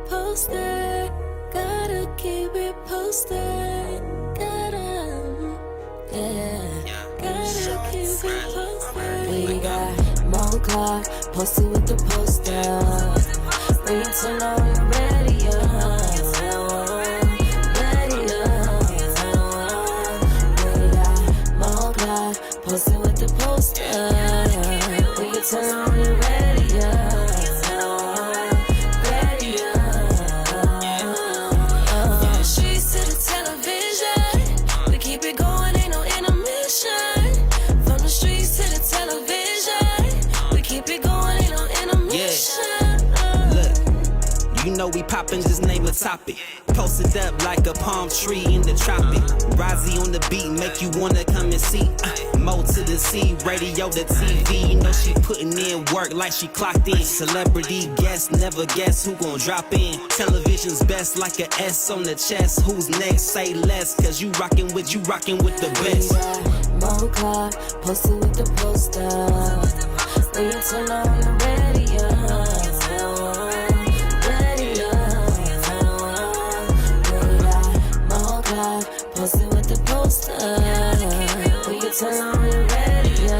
posted. Gotta keep it posted. Gotta keep it posted. We got more clock posted with the poster. Bring it to know you're ready, posted with the poster. We can turn on your radio. From the streets to the television, we keep it going, ain't no intermission. From the streets to the television, we keep it going, ain't no intermission. You know we poppin', just name a topic. Posted up like a palm tree in the tropic. Rozzy on the beat, make you wanna come and see. Mo to the C, radio to TV. You know she putting in work like she clocked in. Celebrity guest, never guess who gon' drop in. Television's best like a S on the chest. Who's next? Say less, cause you rockin' with the best. Mo clock, posted with the poster. Bring it to know you're ready, posted with the poster. We can turn on your radio.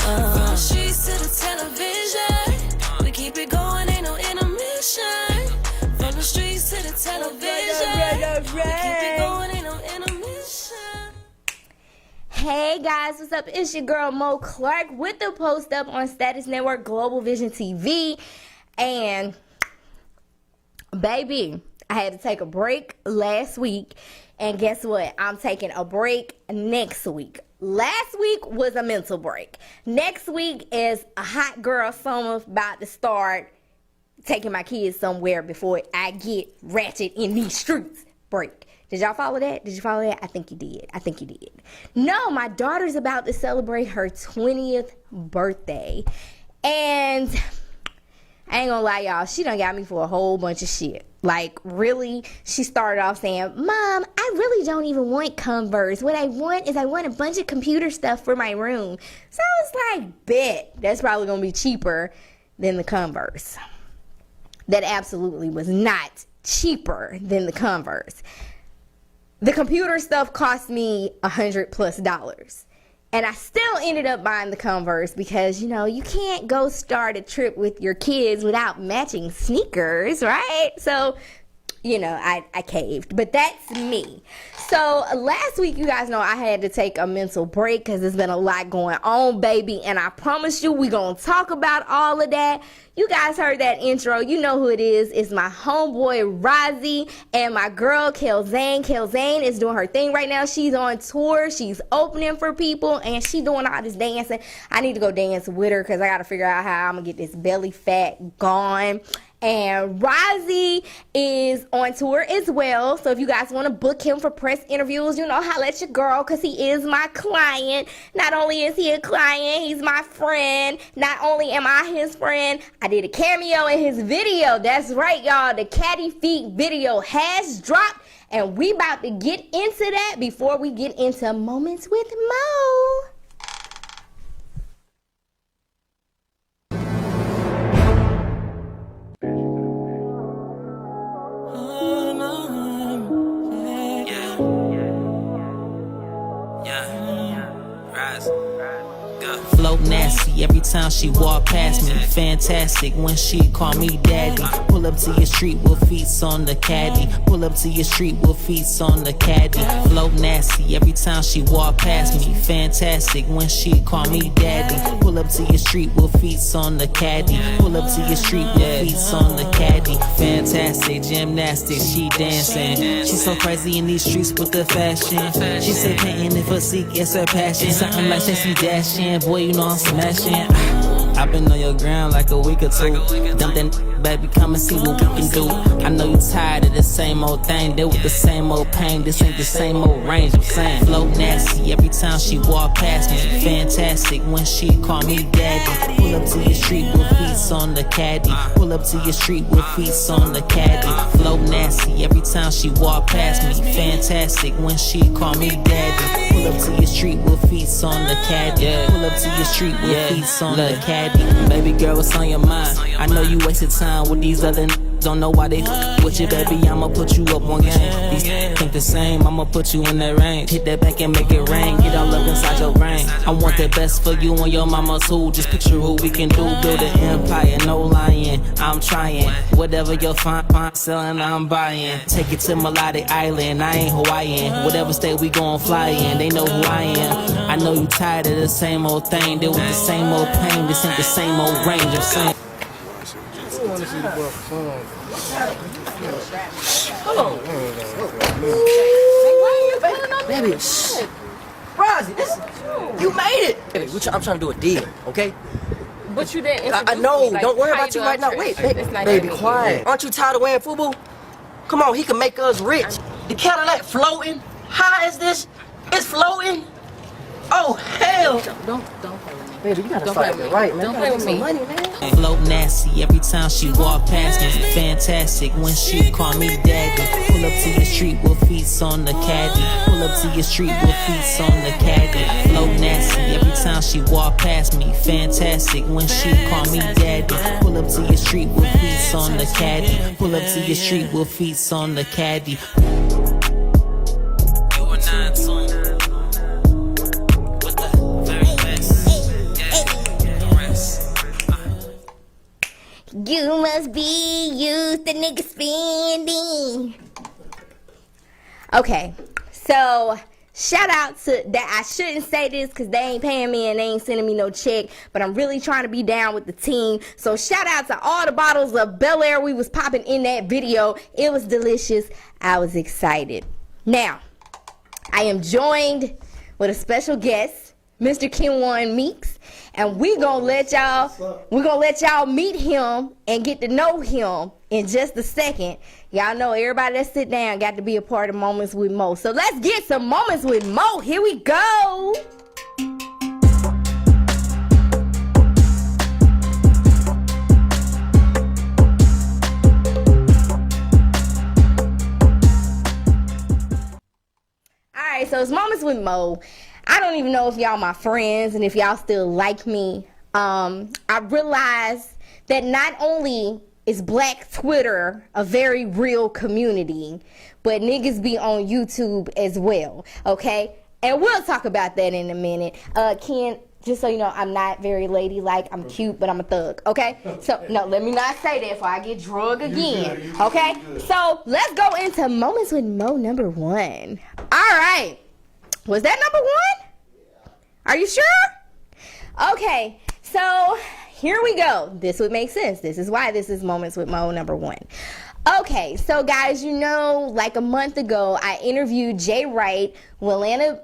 From the streets to the television, we keep it going, ain't no intermission. From the streets to the television, we keep it going, ain't no intermission. Hey guys, what's up? It's your girl Mo Clark with the Post Up on Status Network Global Vision TV. And baby, I had to take a break last week, and guess what? I'm taking a break next week. Last week was a mental break. Next week is a hot girl summer about to start, taking my kids somewhere before I get ratchet in these streets break. Did y'all follow that? Did you follow that? I think you did. No, my daughter's about to celebrate her 20th birthday, and I ain't gonna lie, y'all, she done got me for a whole bunch of shit. Like, really, she started off saying, Mom, I really don't even want Converse. What I want is I want a bunch of computer stuff for my room. So I was like, bet, that's probably gonna be cheaper than the Converse. That absolutely was not cheaper than the Converse. The computer stuff cost me $100+. And I still ended up buying the Converse because, you know, you can't go start a trip with your kids without matching sneakers, right? So, you know, I caved. But that's me. So last week, you guys know I had to take a mental break because there's been a lot going on, baby. And I promise you, we're going to talk about all of that. You guys heard that intro. You know who it is. It's my homeboy, Rozzy, and my girl, Kelzane. Kelzane is doing her thing right now. She's on tour. She's opening for people, and she's doing all this dancing. I need to go dance with her because I got to figure out how I'm going to get this belly fat gone. And Rozzy is on tour as well. So if you guys want to book him for press interviews, you know, holla at your girl because he is my client. Not only is he a client, he's my friend. Not only am I his friend, I did a cameo in his video. That's right, y'all. The Catty Feet video has dropped. And we about to get into that before we get into Moments with Mo. Flow nasty every time she walk past me. Fantastic when she call me daddy. Pull up to your street with feet on the caddy. Pull up to your street with feet on the caddy. Flow nasty every time she walk past me. Fantastic when she call me daddy. Pull up to your street with feet on the caddy. Pull up to your street with feet on the caddy. Fantastic gymnastics, she dancing. She's so crazy in these streets with the fashion. She say painting if her seek, it's her passion. Something like sexy dashing, boy, you know I'm smashing. I've been on your ground like a week or two. Dump that baby, come and see what we can do. I know you tired of the same old thing. Deal with the same old pain. This ain't the same old range, I'm saying. Flow nasty every time she walk past me. Fantastic when she call me daddy. Pull up to your street with feet on the caddy. Pull up to your street with feet on the caddy. Flow nasty every time she walk past me. Fantastic when she call me daddy. Pull up to your street with feast on the caddy. Pull up to your street with feast on the caddy. Baby girl, what's on your mind? I know you wasted time with these other don't know why they with you, baby. I'ma put you up on game. These think the same, I'ma put you in that range. Hit that back and make it rain. Get all up inside your brain. I want the best for you and your mama too. Just picture who we can do. Build an empire, no lying. I'm trying. Whatever you're fine, selling, I'm buying. Take it to Melodic Island. I ain't Hawaiian. Whatever state we gon' fly in, they know who I am. I know you tired of the same old thing. Deal with the same old pain. This ain't the same old range. I'm saying. I want to see the boy perform. Hold on. Baby, shh. Rosie, this, you made it. Baby, I'm trying to do a deal, okay? But you didn't I know. me, like, don't worry how about you do right now. trip? Wait, It's not baby, even quiet. Aren't you tired of wearing FUBU? Come on, he can make us rich. The Cadillac floating. How is this? It's floating. Oh, hell. Don't play with me. Baby, you gotta start it right, man. Don't play with me. Money, man. Flow nasty every time she walk past me. Fantastic when she call me daddy. Pull up to your street with feast on the caddy. Pull up to your street with feast on the caddy. Flow nasty every time she walk past me. Fantastic when she call me daddy. Pull up to your street with feast on the caddy. Pull up to your street with feast on the caddy. You are not tuned. You must be used to niggas spending. Okay, so shout out to that. I shouldn't say this because they ain't paying me and they ain't sending me no check, but I'm really trying to be down with the team. So shout out to all the bottles of Bel Air we was popping in that video. It was delicious. I was excited. Now, I am joined with a special guest, Mr. Kenwan Meeks. And we're gonna let y'all meet him and get to know him in just a second. Y'all know everybody that sit down got to be a part of Moments with Mo. So let's get some Moments with Mo. Here we go. Alright, so it's Moments with Mo. I don't even know if y'all my friends and if y'all still like me. I realized that not only is Black Twitter a very real community, but niggas be on YouTube as well, okay? And we'll talk about that in a minute. Ken, just so you know, I'm not very ladylike. I'm cute, but I'm a thug, okay? So, no, let me not say that before I get drug again, okay? So, let's go into Moments with Mo number 1. All right. Was that number 1? Are you sure? Okay, so here we go. This would make sense. This is why this is Moments with Mo number 1. Okay, so guys, you know, like a month ago, I interviewed Jay Wright, Willana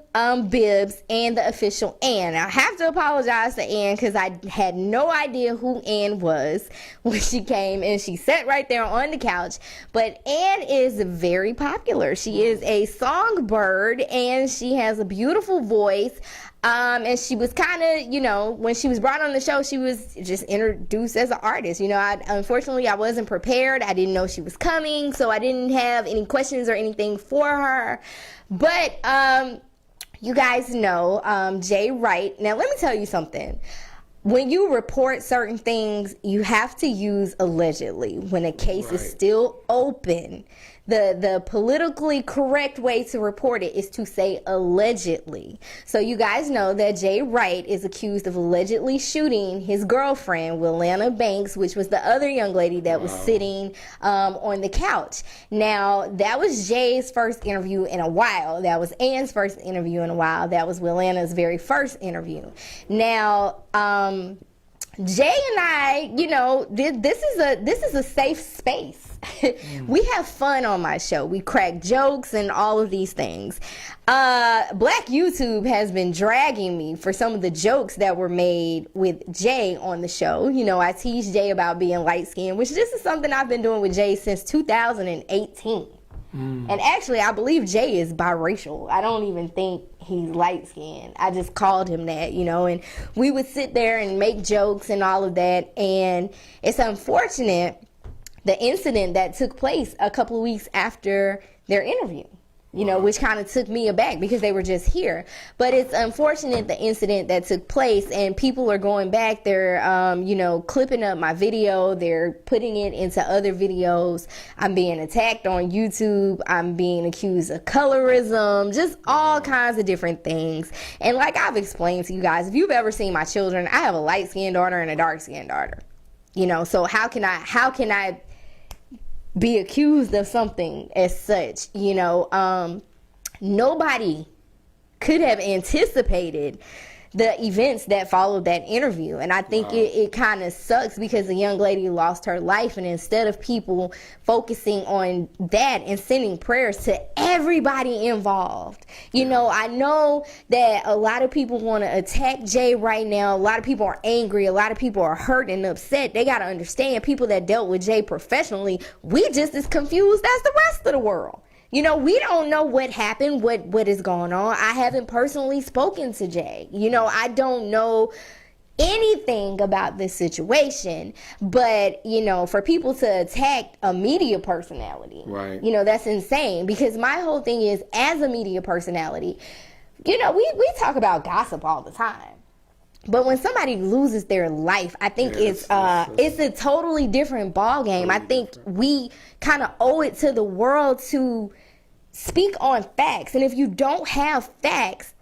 Bibbs, and the official Ann. I have to apologize to Ann because I had no idea who Ann was when she came and she sat right there on the couch. But Ann is very popular. She is a songbird and she has a beautiful voice. And she was kind of, you know, when she was brought on the show, she was just introduced as an artist. You know, unfortunately, I wasn't prepared. I didn't know she was coming, so I didn't have any questions or anything for her. But you guys know Jay Wright. Now, let me tell you something. When you report certain things, you have to use allegedly when a case is still open. The politically correct way to report it is to say allegedly. So you guys know that Jay Wright is accused of allegedly shooting his girlfriend, Willana Banks, which was the other young lady that was sitting on the couch. Now, that was Jay's first interview in a while. That was Ann's first interview in a while. That was Willana's very first interview. Now, Jay and I, you know, this is a safe space. We have fun on my show. We crack jokes and all of these things. Black YouTube has been dragging me for some of the jokes that were made with Jay on the show. You know, I tease Jay about being light-skinned, which this is something I've been doing with Jay since 2018. And actually, I believe Jay is biracial. I don't even think he's light-skinned. I just called him that, you know, and we would sit there and make jokes and all of that. And it's unfortunate, the incident that took place a couple of weeks after their interview. you know, which kind of took me aback because they were just here. But it's unfortunate, the incident that took place, and people are going back, they're, you know, clipping up my video, they're putting it into other videos. I'm being attacked on YouTube. I'm being accused of colorism, just all kinds of different things. And like I've explained to you guys, if you've ever seen my children, I have a light-skinned daughter and a dark-skinned daughter. You know, so how can I be accused of something as such? You know, nobody could have anticipated the events that followed that interview. And I think it kind of sucks because the young lady lost her life, and instead of people focusing on that and sending prayers to everybody involved, you know, I know that a lot of people want to attack Jay right now. A lot of people are angry. A lot of people are hurt and upset. They got to understand, people that dealt with Jay professionally, we just as confused as the rest of the world. You know, we don't know what happened, what is going on. I haven't personally spoken to Jay. You know, I don't know anything about this situation. But, you know, for people to attack a media personality, right, you know, that's insane. Because my whole thing is, as a media personality, you know, we talk about gossip all the time. But when somebody loses their life, I think it's a totally different ball game. I think we kind of owe it to the world to speak on facts. And if you don't have facts,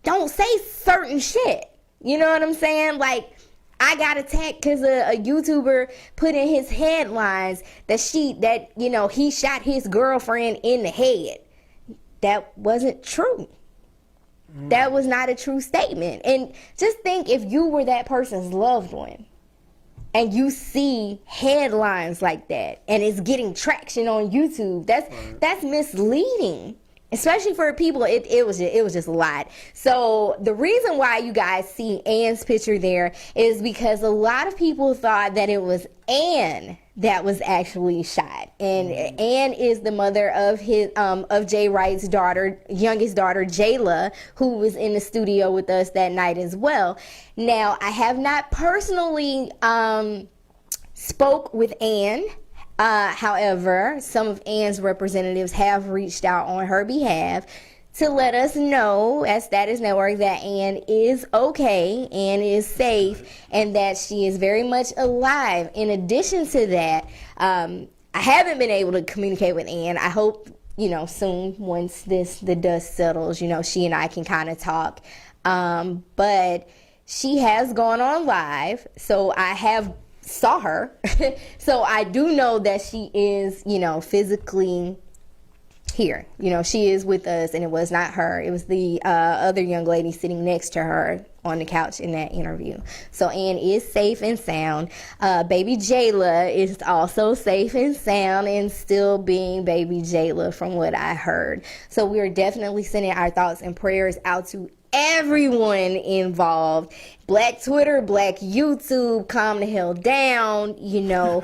don't say certain shit. You know what I'm saying? Like, I got attacked because a YouTuber put in his headlines that you know, he shot his girlfriend in the head. That wasn't true. That was not a true statement. And just think, if you were that person's loved one and you see headlines like that and it's getting traction on YouTube, that's misleading. Especially for people, it was just a lot. So the reason why you guys see Ann's picture there is because a lot of people thought that it was Ann that was actually shot. And Ann is the mother of Jay Wright's youngest daughter, Jayla, who was in the studio with us that night as well. Now, I have not personally spoke with Ann. However, some of Ann's representatives have reached out on her behalf to let us know at Status Network that Ann is okay, Ann is safe, and that she is very much alive. In addition to that, I haven't been able to communicate with Ann. I hope, you know, soon, once the dust settles, you know, she and I can kind of talk. But she has gone on live, so I have saw her. So I do know that she is, you know, physically here. You know, she is with us, and it was not her. It was the other young lady sitting next to her on the couch in that interview. So Ann is safe and sound. Baby Jayla is also safe and sound and still being baby Jayla from what I heard. So we are definitely sending our thoughts and prayers out to everyone involved. Black Twitter, Black YouTube, calm the hell down. You know,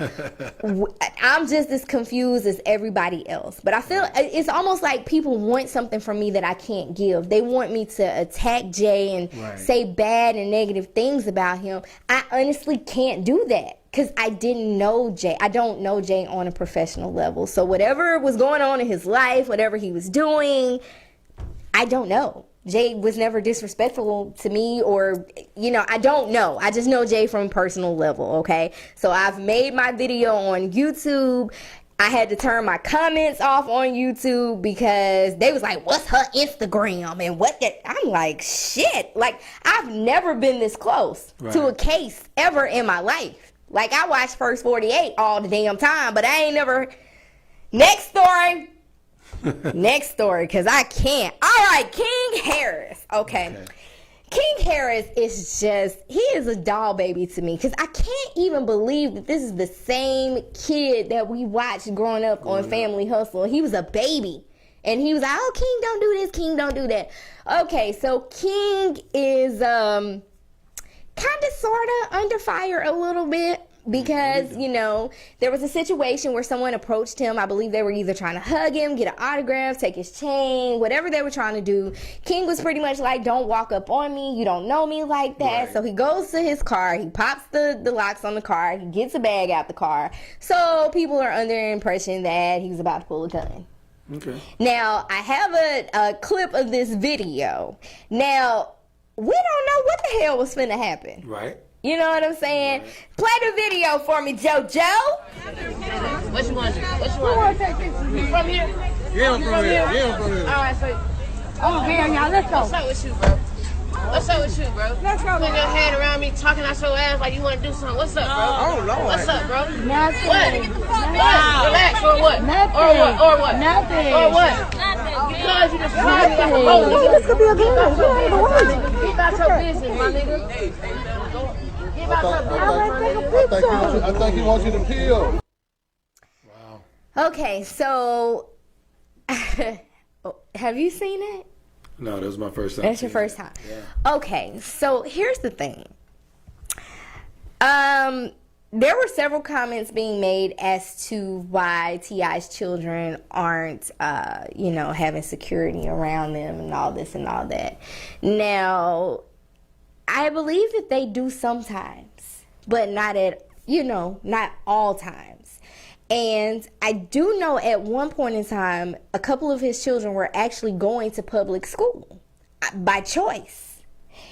I'm just as confused as everybody else. But I feel it's almost like people want something from me that I can't give. They want me to attack Jay and say bad and negative things about him. I honestly can't do that because I didn't know Jay. I don't know Jay on a professional level. So whatever was going on in his life, whatever he was doing, I don't know. Jay was never disrespectful to me, or, you know, I don't know. I just know Jay from a personal level, okay? So I've made my video on YouTube. I had to turn my comments off on YouTube because they was like, what's her Instagram and what that? I'm like, shit. Like, I've never been this close to a case ever in my life. Like, I watch First 48 all the damn time, but I ain't never. Next story. Next story, because I can't. All right, King Harris. Okay. King Harris is just, he is a doll baby to me, because I can't even believe that this is the same kid that we watched growing up on Family Hustle. He was a baby, and he was like, oh, King don't do this, King don't do that. Okay, so King is kind of sort of under fire a little bit. Because, you know, there was a situation where someone approached him. I believe they were either trying to hug him, get an autograph, take his chain, whatever they were trying to do. King was pretty much like, don't walk up on me. You don't know me like that. So he goes to his car. He pops the locks on the car. He gets a bag out the car. So people are under the impression that he was about to pull a gun. Okay. Now, I have a clip of this video. Now, we don't know what the hell was finna happen. Right. You know what I'm saying? Right. Play the video for me, JoJo. What you want to do? What you want to take pictures? You from here? Yeah, I'm from here. Yeah, I'm from here. All right, so Oh, hell, y'all, let's go. what's up with you, bro? What's up with you, bro? Let's go. Putting your hand around me, talking out your ass like you want to do something. What's up, bro? Oh, Lord. What's up, bro? Nothing. What? What? Relax or what? Nothing. Or what? Or what? Nothing. Or what? Because you just tried me like a hoe. This could be a good one. Get about your business, my nigga. Get about your business, my nigga. I think he wants you to peel. Wow. Okay, so have you seen it? No, that was my first time. That's your first time. Yeah. Okay, so here's the thing. There were several comments being made as to why T.I.'s children aren't, having security around them and all this and all that. Now, I believe that they do sometimes, but not not all times. And I do know at one point in time, a couple of his children were actually going to public school by choice.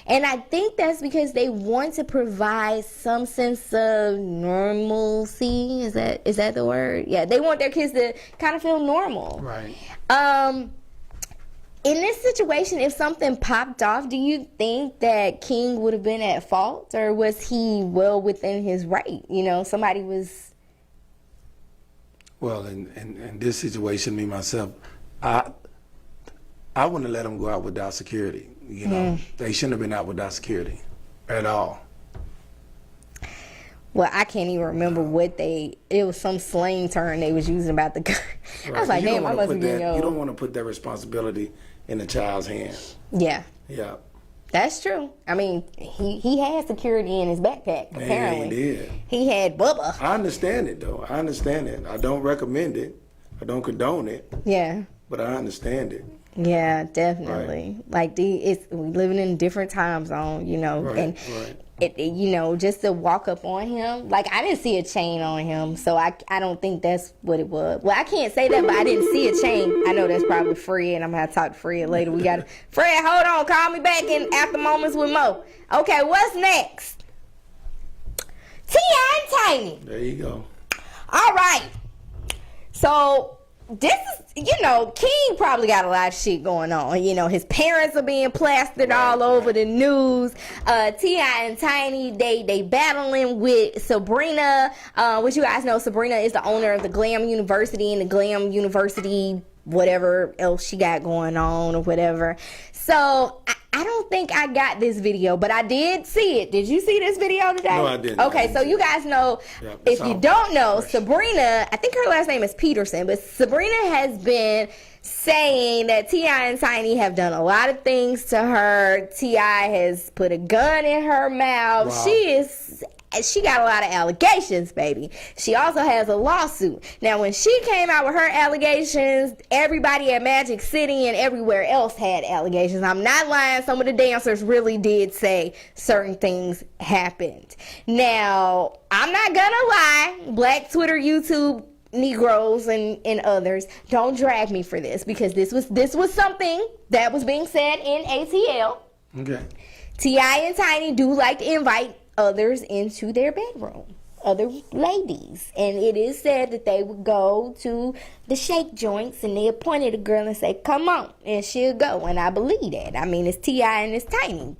And I think that's because they want to provide some sense of normalcy. Is that the word? Yeah, they want their kids to kind of feel normal. Right. In this situation, if something popped off, do you think that King would have been at fault, or was he well within his right? Somebody was. Well, in this situation, me myself, I wouldn't have let them go out without security. They shouldn't have been out without security at all. Well, I can't even remember it was some slang term they was using about the gun. Right. I was like, damn, I must have been You don't young. want to put that responsibility in the child's hands. Yeah, Yeah. that's true. I mean, he had security in his backpack, apparently. Yeah, he did. He had Bubba. I understand it, though. I understand it. I don't recommend it. I don't condone it, Yeah. but I understand it. Yeah, definitely. Like we living in a different time zone, Right, and right. it, just to walk up on him, like I didn't see a chain on him, so I don't think that's what it was. Well, I can't say that, but I didn't see a chain. I know that's probably Fred, and I'm gonna have to talk to Fred later. We got Fred. Hold on, call me back in after moments with Mo. Okay, what's next? T.I. and Tiny. There you go. All right. So this is, King probably got a lot of shit going on. His parents are being plastered all over the news. T.I. and Tiny, they battling with Sabrina. Which you guys know, Sabrina is the owner of the Glam University and the Glam University, whatever else she got going on or whatever. So I don't think I got this video, but I did see it. Did you see this video today? No, I didn't. Okay, so you guys know, Yeah, if you don't know, fresh. Sabrina, I think her last name is Peterson, but Sabrina has been saying that T.I. and Tiny have done a lot of things to her. T.I. has put a gun in her mouth. Wow. She got a lot of allegations, baby. She also has a lawsuit. Now, when she came out with her allegations, everybody at Magic City and everywhere else had allegations. I'm not lying. Some of the dancers really did say certain things happened. Now, I'm not gonna lie. Black Twitter, YouTube, Negroes, and others, don't drag me for this, because this was something that was being said in ATL. Okay. T.I. and Tiny do like to invite others into their bedroom, other ladies, and it is said that they would go to the shake joints and they appointed a girl and say, come on, and she'll go, and I believe that. I mean, it's T.I. and it's Tiny.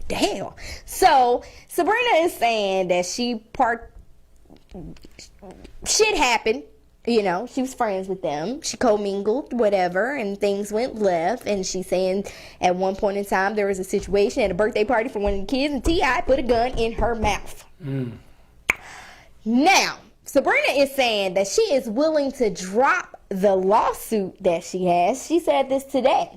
The hell. So Sabrina is saying that shit happened. She was friends with them. She commingled, whatever, and things went left. And she's saying at one point in time there was a situation at a birthday party for one of the kids, and T.I. put a gun in her mouth. Now, Sabrina is saying that she is willing to drop the lawsuit that she has. She said this today.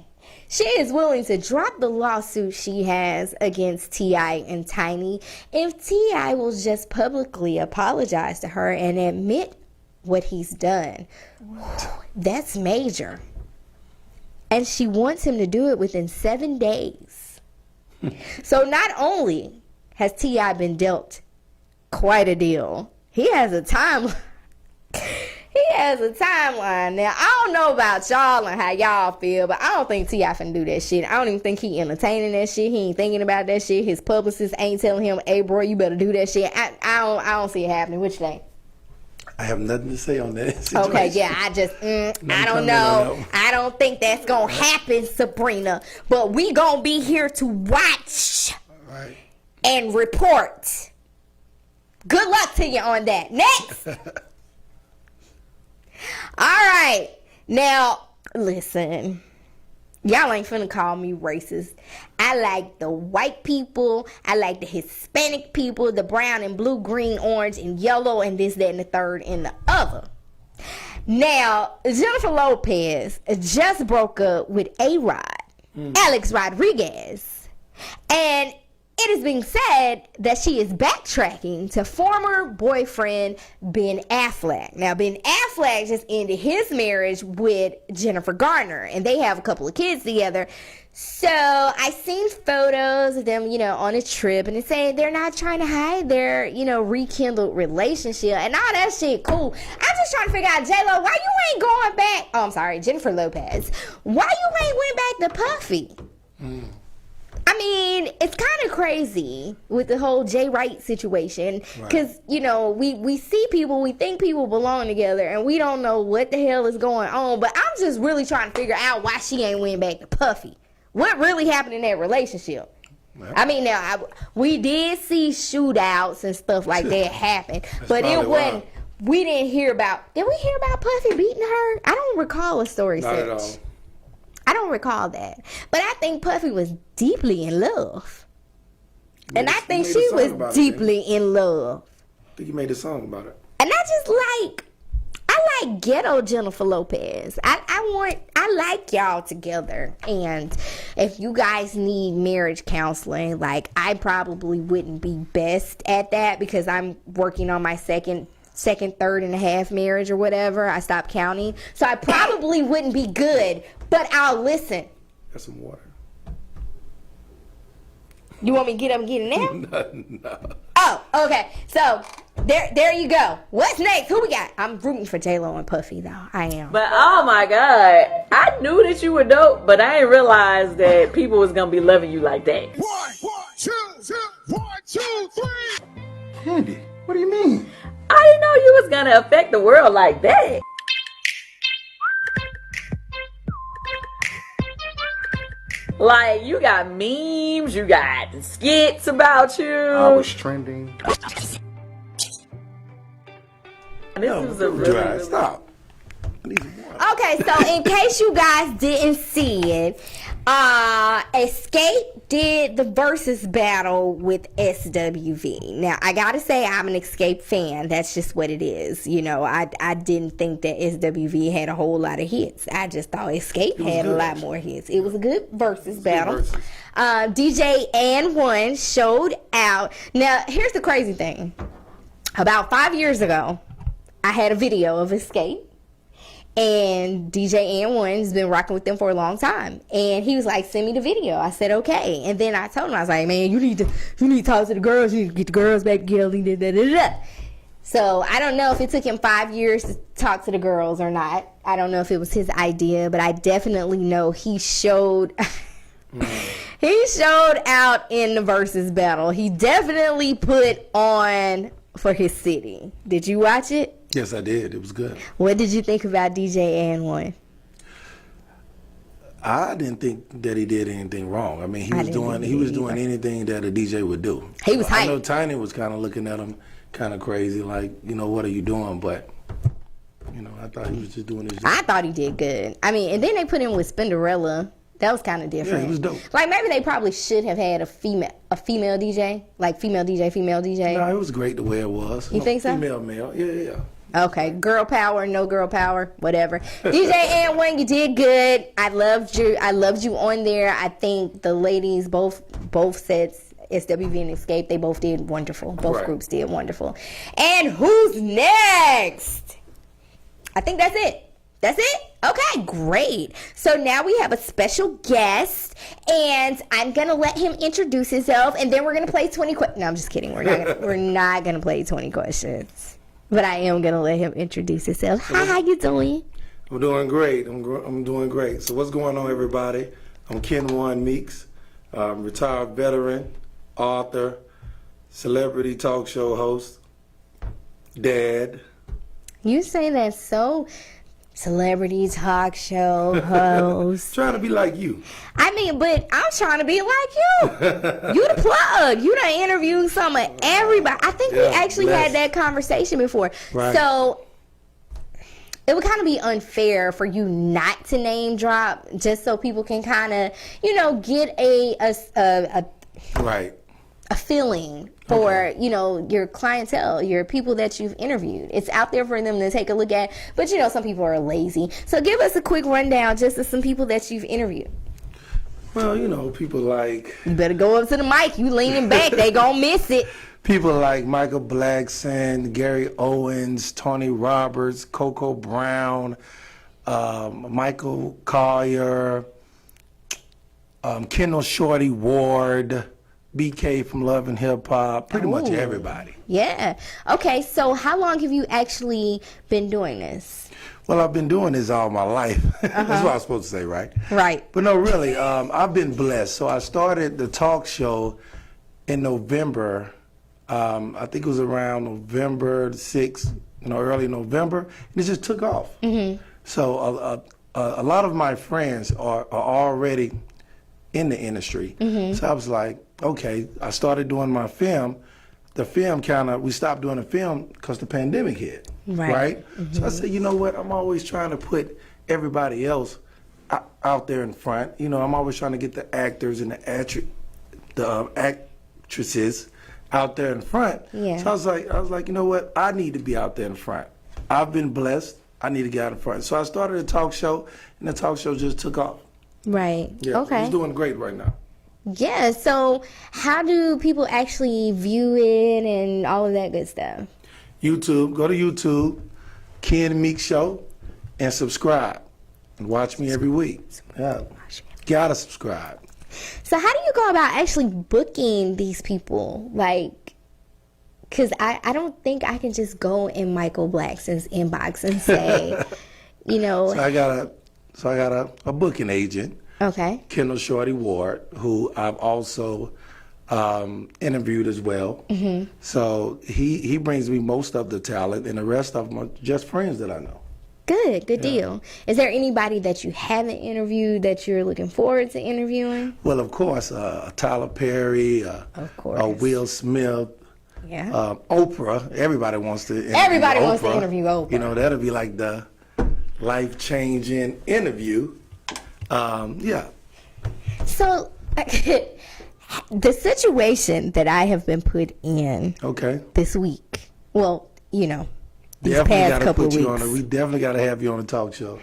She is willing to drop the lawsuit she has against T.I. and Tiny if T.I. will just publicly apologize to her and admit what he's done. That's major. And she wants him to do it within 7 days. So not only has T.I. been dealt quite a deal, he has a time He has a timeline. Now, I don't know about y'all and how y'all feel, but I don't think T.I. finna do that shit. I don't even think he entertaining that shit. He ain't thinking about that shit. His publicist ain't telling him, hey, bro, you better do that shit. I don't see it happening. What you think? I have nothing to say on that situation. Okay, yeah, I just, I don't know. I don't think that's gonna happen, Sabrina. But we gonna be here to watch and report. Good luck to you on that. Next. All right. Now, listen. Y'all ain't finna call me racist. I like the white people. I like the Hispanic people, the brown and blue, green, orange, and yellow, and this, that, and the third, and the other. Now, Jennifer Lopez just broke up with A-Rod, Alex Rodriguez. And it is being said that she is backtracking to former boyfriend Ben Affleck. Now, Ben Affleck just ended his marriage with Jennifer Garner, and they have a couple of kids together. So I seen photos of them, on a trip, and it's saying they're not trying to hide their, rekindled relationship and all that shit. Cool. I'm just trying to figure out, J-Lo, why you ain't going back? Oh, I'm sorry, Jennifer Lopez. Why you ain't went back to Puffy? I mean, it's kind of crazy with the whole Jay Wright situation because, we see people, we think people belong together, and we don't know what the hell is going on. But I'm just really trying to figure out why she ain't went back to Puffy. What really happened in that relationship? Well, I mean, we did see shootouts and stuff like that happen, but it wasn't. We didn't hear about. Did we hear about Puffy beating her? I don't recall a story Not such. at all. I don't recall that. But I think Puffy was deeply in love. And I think she was deeply in love. I think you made a song about it. And I like ghetto Jennifer Lopez. I like y'all together. And if you guys need marriage counseling, I probably wouldn't be best at that because I'm working on my second, third and a half marriage or whatever. I stopped counting. So I probably wouldn't be good, but I'll listen. Got some water. You want me to get up and get it now? No. Oh, okay. So there you go. What's next? Who we got? I'm rooting for J-Lo and Puffy though. I am. But oh my God, I knew that you were dope, but I didn't realize that people was gonna be loving you like that. One, two, three. Candy, what do you mean? I didn't know you was gonna affect the world like that. Like, you got memes, you got skits about you. I was trending. This is a really Stop. Okay, so in case you guys didn't see it, Escape did the versus battle with SWV. Now, I gotta say, I'm an Escape fan. That's just what it is. I didn't think that SWV had a whole lot of hits. I just thought Escape had a lot more hits. It was a good versus battle. DJ and1 showed out. Now, here's the crazy thing. About 5 years ago, I had a video of Escape. And DJ and1 has been rocking with them for a long time. And he was like, send me the video. I said, okay. And then I told him, I was like, man, you need to talk to the girls. You need to get the girls back together. So I don't know if it took him 5 years to talk to the girls or not. I don't know if it was his idea, but I definitely know he showed he showed out in the versus battle. He definitely put on for his city. Did you watch it? Yes, I did. It was good. What did you think about DJ and1? I didn't think that he did anything wrong. I mean, he was doing anything that a DJ would do. He was hyped. I know Tiny was kind of looking at him kind of crazy, like, what are you doing? But, I thought he was just doing his job. I thought he did good. I mean, and then they put him with Spinderella. That was kind of different. Yeah, he was dope. Like, maybe they probably should have had a female DJ. Like, female DJ. No, it was great the way it was. You think so? Female, male. Yeah. Okay, girl power, no girl power, whatever. DJ and1, you did good. I loved you on there. I think the ladies, both sets, SWV and Escape, they both did wonderful. Both groups did wonderful. And who's next? I think that's it. That's it? Okay, great. So now we have a special guest, and I'm going to let him introduce himself, and then we're going to play 20 questions. No, I'm just kidding. We're not gonna play 20 questions. But I am going to let him introduce himself. Hi, how you doing? I'm doing great. I'm doing great. So what's going on, everybody? I'm Ken Warren Meeks, retired veteran, author, celebrity talk show host, dad. You say that so celebrity talk show host. Trying to be like you. I mean, but I'm trying to be like you. You the plug. You done interviewed some of everybody. I think we actually had that conversation before. Right. So it would kind of be unfair for you not to name drop, just so people can kind of, you know, get a Right. a feeling for, you know, your clientele, your people that you've interviewed. It's out there for them to take a look at, but you know, some people are lazy. So give us a quick rundown just of some people that you've interviewed. Well, you know, people like... You better go up to the mic. You leaning back, they gonna miss it. People like Michael Blackson, Gary Owens, Tony Roberts, Coco Brown, Michael Collier, Kendall Shorty Ward, BK from Love and Hip Hop, pretty much everybody. Yeah. Okay, so how long have you actually been doing this? Well, I've been doing this all my life. That's what I'm supposed to say, right? Right. But no, really, I've been blessed. So I started the talk show in November. I think it was around November 6th, you know, early November, and it just took off. So a lot of my friends are already in the industry. So I was like, okay, I started doing my film. The film we stopped doing the film because the pandemic hit, right? So I said, you know what, I'm always trying to put everybody else out there in front. You know, I'm always trying to get the actors and the actresses out there in front. Yeah. So I was like, you know what, I need to be out there in front. I've been blessed, I need to get out in front. So I started a talk show, and the talk show just took off. Right. Yeah, Okay. He's doing great right now. Yeah, so how do people actually view it and all of that good stuff? YouTube, go to YouTube, Ken Meek Show, and subscribe. And watch me every week. Yeah. Gotta subscribe. So how do you go about actually booking these people? Like, because I don't think I can just go in Michael Blackson's inbox and say, you know. So I got a booking agent. Okay. Kendall Shorty Ward, who I've also interviewed as well. So he brings me most of the talent, and the rest of them are just friends that I know. Good deal. Is there anybody that you haven't interviewed that you're looking forward to interviewing? Well, of course, Tyler Perry, Of course. Will Smith, Yeah. Oprah. Everybody wants to interview Everybody wants to Oprah. interview Oprah. You know, that'll be like the life-changing interview. Yeah. So the situation that I have been put in Okay. this week, well, you know, these Definitely past got to couple put of you weeks. on. We definitely got to have you on the talk show.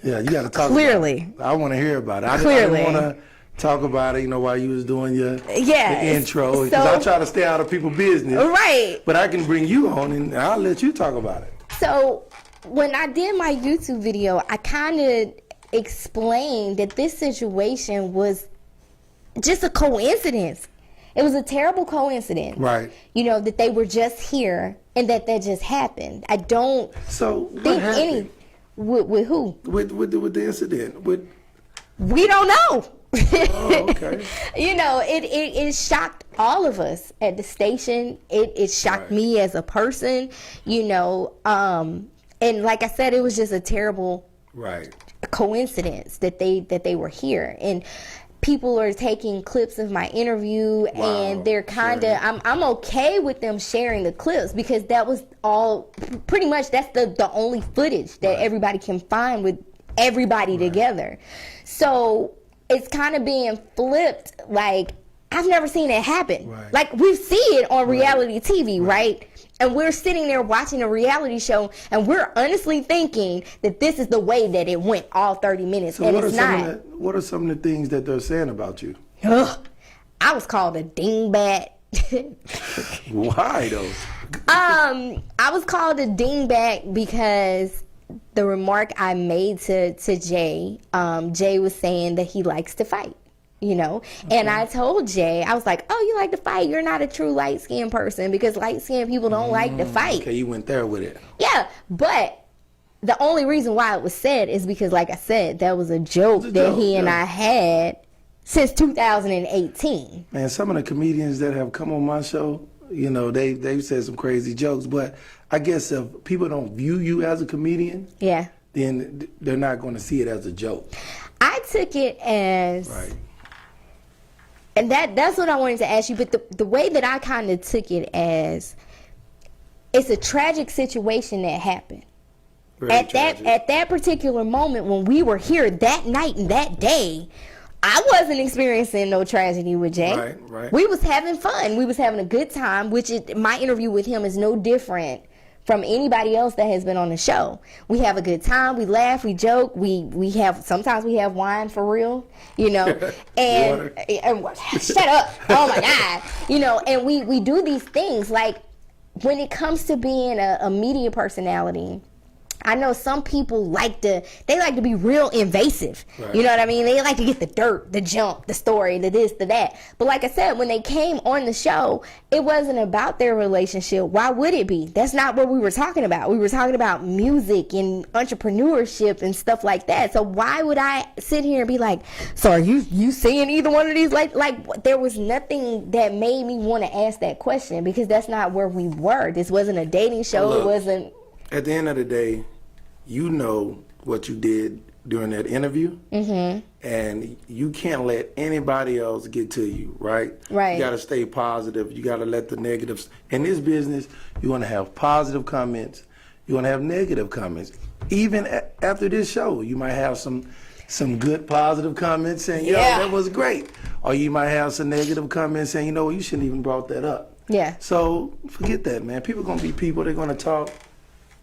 Yeah, you got to talk. Clearly. About it. I want to hear about it. I Clearly. didn't want to talk about it. You know, while you was doing your the intro, because so- I try to stay out of people's business. Right. But I can bring you on, and I'll let you talk about it. So when I did my YouTube video, I kind of explained that this situation was just a coincidence. It was a terrible coincidence. Right. You know, that they were just here and that just happened. I don't So what think happened? with who? With the incident? We don't know. Oh, okay. You know, it shocked all of us at the station. It shocked me as a person, you know. And like I said, it was just a terrible coincidence that they were here. And people are taking clips of my interview, and they're kind of I'm okay with them sharing the clips, because that was all pretty much that's the only footage that everybody can find with everybody together. So it's kind of being flipped. Like, I've never seen it happen. Like, we see it on reality TV, right? And we're sitting there watching a reality show, and we're honestly thinking that this is the way that it went all 30 minutes, So and what it's are what are some of the things that they're saying about you? Ugh, I was called a dingbat. Why though? I was called a dingbat because the remark I made to Jay, Jay was saying that he likes to fight. you know. And I told Jay, I was like, oh, you like to fight? You're not a true light-skinned person because light-skinned people don't like to fight. Okay, you went there with it. Yeah, but the only reason why it was said is because, like I said, that was a joke that he and I had since 2018. Man, some of the comedians that have come on my show, you know, they've said some crazy jokes, but I guess if people don't view you as a comedian, yeah, then they're not going to see it as a joke. I took it as... Right. And that's what I wanted to ask you, but the way that I kind of took it as, it's a tragic situation that happened. At that particular moment when we were here that night and that day, I wasn't experiencing no tragedy with Jay. Right. We was having fun. We was having a good time, which my interview with him is no different from anybody else that has been on the show. We have a good time. We laugh. We joke. Sometimes we have wine for real, you know. and shut up! Oh my God, you know. And we do these things like when it comes to being a media personality. I know some people like to be real invasive. Right. You know what I mean? They like to get the dirt, the jump, the story, the this, the that. But like I said, when they came on the show, it wasn't about their relationship. Why would it be? That's not what we were talking about. We were talking about music and entrepreneurship and stuff like that. So why would I sit here and be like, so are you seeing either one of these? Like there was nothing that made me want to ask that question because that's not where we were. This wasn't a dating show. Look, it wasn't... At the end of the day, you know what you did during that interview, and you can't let anybody else get to you, right? Right. You got to stay positive. You got to let the negatives. In this business, you want to have positive comments. You want to have negative comments. Even after this show, you might have some good positive comments saying, yo, that was great. Or you might have some negative comments saying, you know, you shouldn't even brought that up. Yeah. So forget that, man. People going to be people. They're going to talk.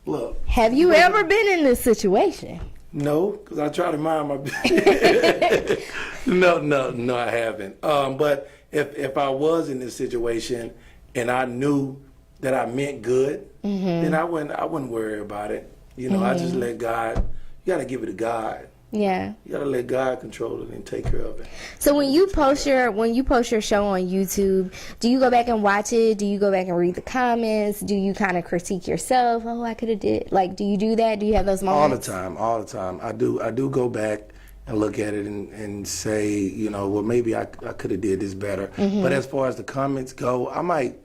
Look. Have you ever been in this situation? No, because I try to mind my business. No, I haven't. But if I was in this situation and I knew that I meant good, then I wouldn't worry about it. You know, I just let God. You got to give it to God. Yeah. You got to let God control it and take care of it. So when you post your show on YouTube, do you go back and watch it? Do you go back and read the comments? Do you kind of critique yourself? Oh, I could have did. Like, do you do that? Do you have those moments? All the time. I do go back and look at it and say, you know, well, maybe I could have did this better. But as far as the comments go, I might,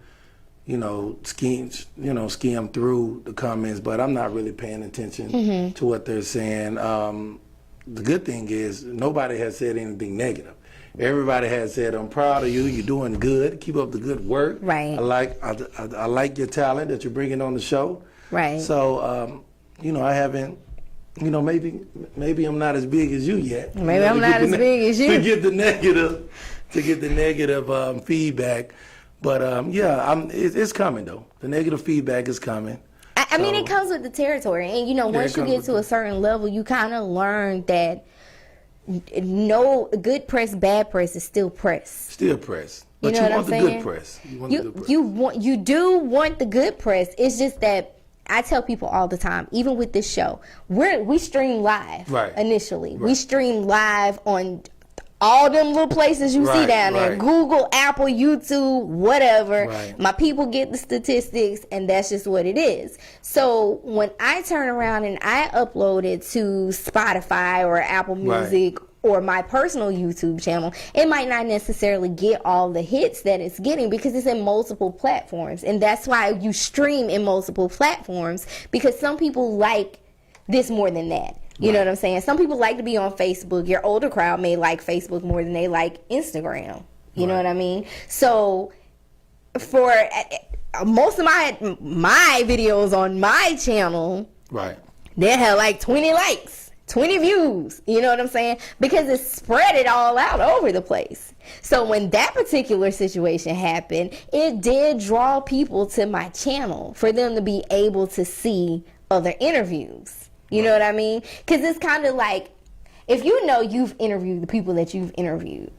you know, skim through the comments, but I'm not really paying attention to what they're saying. The good thing is nobody has said anything negative. Everybody has said, "I'm proud of you. You're doing good. Keep up the good work. Right. I like your talent that you're bringing on the show. Right. So, you know, I haven't. You know, maybe I'm not as big as you yet. Maybe I'm not as big as you to get the negative feedback. But it's coming though. The negative feedback is coming. I mean, it comes with the territory. And, you know, once you get to a certain level, you kind of learn that no good press, bad press is still press. Still press. But you know what want I'm the saying? Good press. You do want the good press. It's just that I tell people all the time, even with this show, we stream live initially. Right. We stream live on all them little places you see down there. Google, Apple, YouTube, whatever. Right. My people get the statistics, and that's just what it is. So when I turn around and I upload it to Spotify or Apple Music or my personal YouTube channel, it might not necessarily get all the hits that it's getting because it's in multiple platforms. And that's why you stream in multiple platforms, because some people like this more than that. You know what I'm saying? Some people like to be on Facebook. Your older crowd may like Facebook more than they like Instagram. You know what I mean? So for most of my videos on my channel, they have like 20 likes, 20 views. You know what I'm saying? Because it's spread it all out over the place. So when that particular situation happened, it did draw people to my channel for them to be able to see other interviews. You know what I mean? Because it's kind of like, if you know you've interviewed the people that you've interviewed,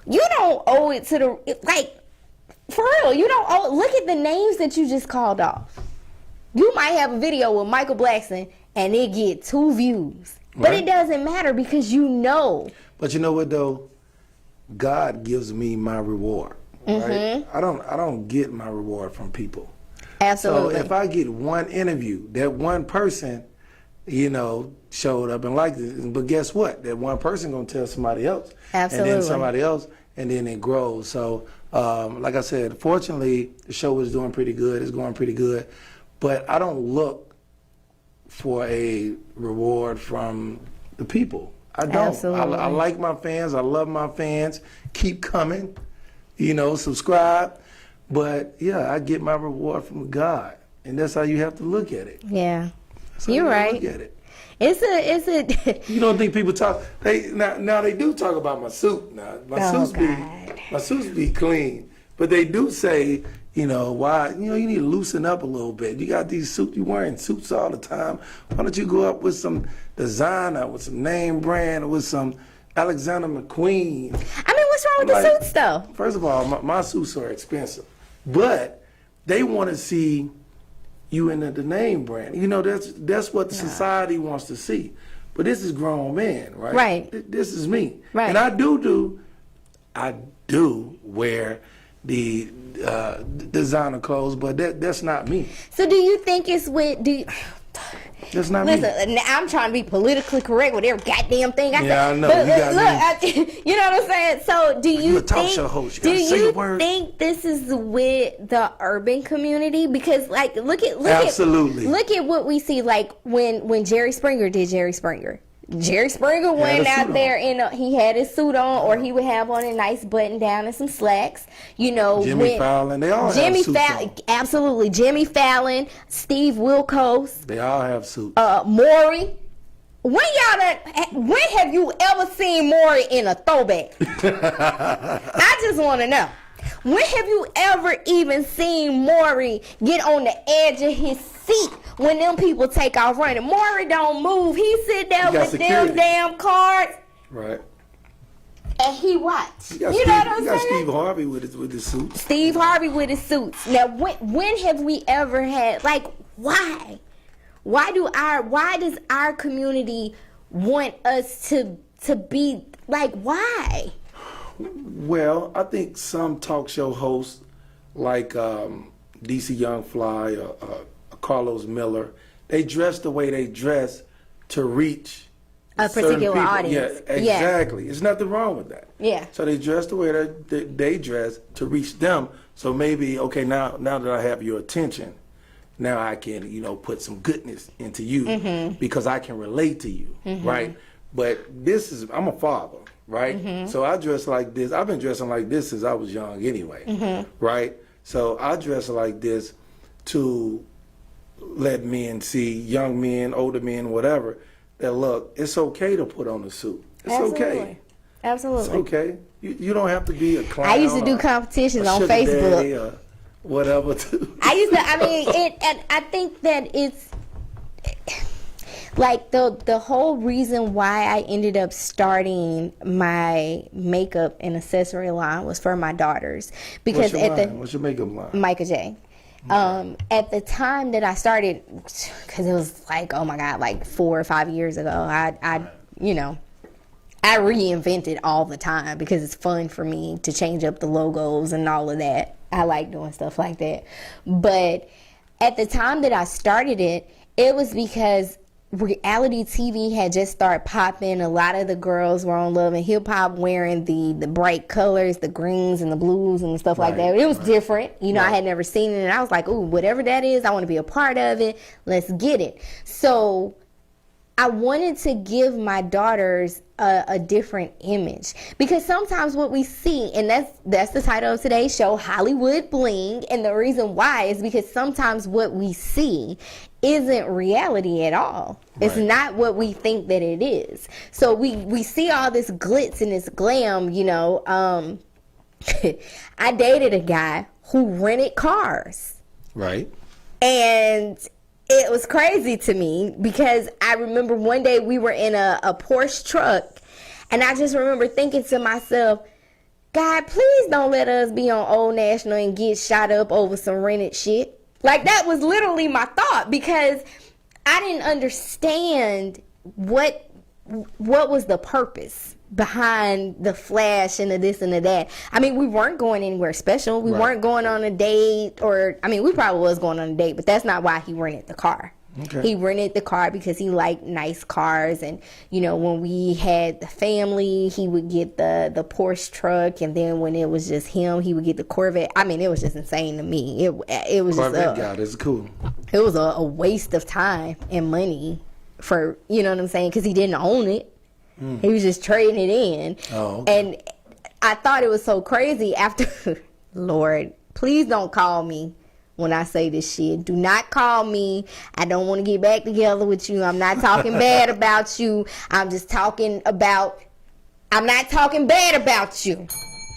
you don't owe it to for real, you don't owe, look at the names that you just called off. You might have a video with Michael Blackson and it get 2 views. But it doesn't matter because you know. But you know what, though? God gives me my reward. Right? I don't get my reward from people. Absolutely. So if I get one interview, that one person, showed up and liked it, but guess what? That one person gonna tell somebody else, Absolutely. and then somebody else, and then it grows. So, like I said, fortunately, the show is doing pretty good. It's going pretty good, but I don't look for a reward from the people. I don't. Absolutely. I like my fans. I love my fans. Keep coming. Subscribe. But yeah, I get my reward from God, and that's how you have to look at it. Yeah, That's how you're you right. Look at it. It's a. You don't think people talk? Now they do talk about my suit. Now my suits be clean, but they do say, why? You need to loosen up a little bit. You got these suits. You wearing suits all the time. Why don't you go up with some designer, with some name brand, or with some Alexander McQueen? I mean, what's wrong with the suits, though? First of all, my suits are expensive, but they want to see you in the name brand. That's what the society wants to see. But this is grown man, right? Right. This is me. Right. And I do wear the designer clothes, but that's not me. So do you think it's That's not me. Listen, I'm trying to be politically correct with every goddamn thing I say. Yeah, I know. But, You got you know what I'm saying? So do you You a talk think, show host. You do gotta say you the word. think this is with the urban community? Because look Absolutely. look at what we see, like when Jerry Springer did Jerry Springer. Jerry Springer went out there and he had his suit on, or he would have on a nice button down and some slacks. Jimmy Fallon, they all have suits on. Absolutely. Jimmy Fallon, Steve Wilkos, They all have suits. Maury. When have you ever seen Maury in a throwback? I just want to know. When have you ever even seen Maury get on the edge of his seat when them people take off running? Maury don't move. He sit there with security. them damn cards Right. and he watch. You know got what I'm Steve saying? Steve Harvey with his suits. Steve Harvey with his suits. Now, when have we ever had, why? Why does our community want us to be, why? Well, I think some talk show hosts like DC Young Fly or Carlos Miller, they dress the way they dress to reach A certain particular people. audience. Yeah, exactly. There's nothing wrong with that. Yeah. So they dress the way they dress to reach them. So maybe, okay, now that I have your attention, now I can, put some goodness into you because I can relate to you, right? But I'm a father, right? So I dress like this. I've been dressing like this since I was young anyway, right? So I dress like this to let men see, young men, older men, whatever, that look, it's okay to put on a suit. It's okay. Absolutely. It's okay. You don't have to be a clown. I used to do or competitions a on sugar Facebook. daddy or whatever. I think that it's like the whole reason why I ended up starting my makeup and accessory line was for my daughters, because What's your makeup line? Micah J. At the time that I started, because it was oh my God, 4 or 5 years ago, I reinvent it all the time because it's fun for me to change up the logos and all of that. I like doing stuff like that. But at the time that I started it, it was because reality TV had just started popping. A lot of the girls were on Love and Hip Hop wearing the bright colors, the greens and the blues and stuff like that. It was different. I had never seen it, and I was like, ooh, whatever that is, I want to be a part of it. Let's get it. So I wanted to give my daughters a different image, because sometimes what we see, and that's the title of today's show, Hollywood Bling, and the reason why is because sometimes what we see isn't reality at all. Right. It's not what we think that it is. So we see all this glitz and this glam, I dated a guy who rented cars. Right. And it was crazy to me because I remember one day we were in a Porsche truck, and I just remember thinking to myself, God, please don't let us be on Old National and get shot up over some rented shit. That was literally my thought, because I didn't understand what was the purpose behind the flash and the this and the that. I mean, we weren't going anywhere special. We weren't going on a date, or I mean, we probably was going on a date, but that's not why he rented the car. Okay. He rented the car because he liked nice cars, and you know, when we had the family, he would get the Porsche truck, and then when it was just him, he would get the Corvette. I mean, it was just insane to me. It was Corvette just guy, that's cool. it was a waste of time and money for, you know what I'm saying, because he didn't own it. He was just trading it in. Oh, okay. And I thought it was so crazy after, Lord, please don't call me when I say this shit. Do not call me. I don't want to get back together with you. I'm not talking bad about you. I'm not talking bad about you.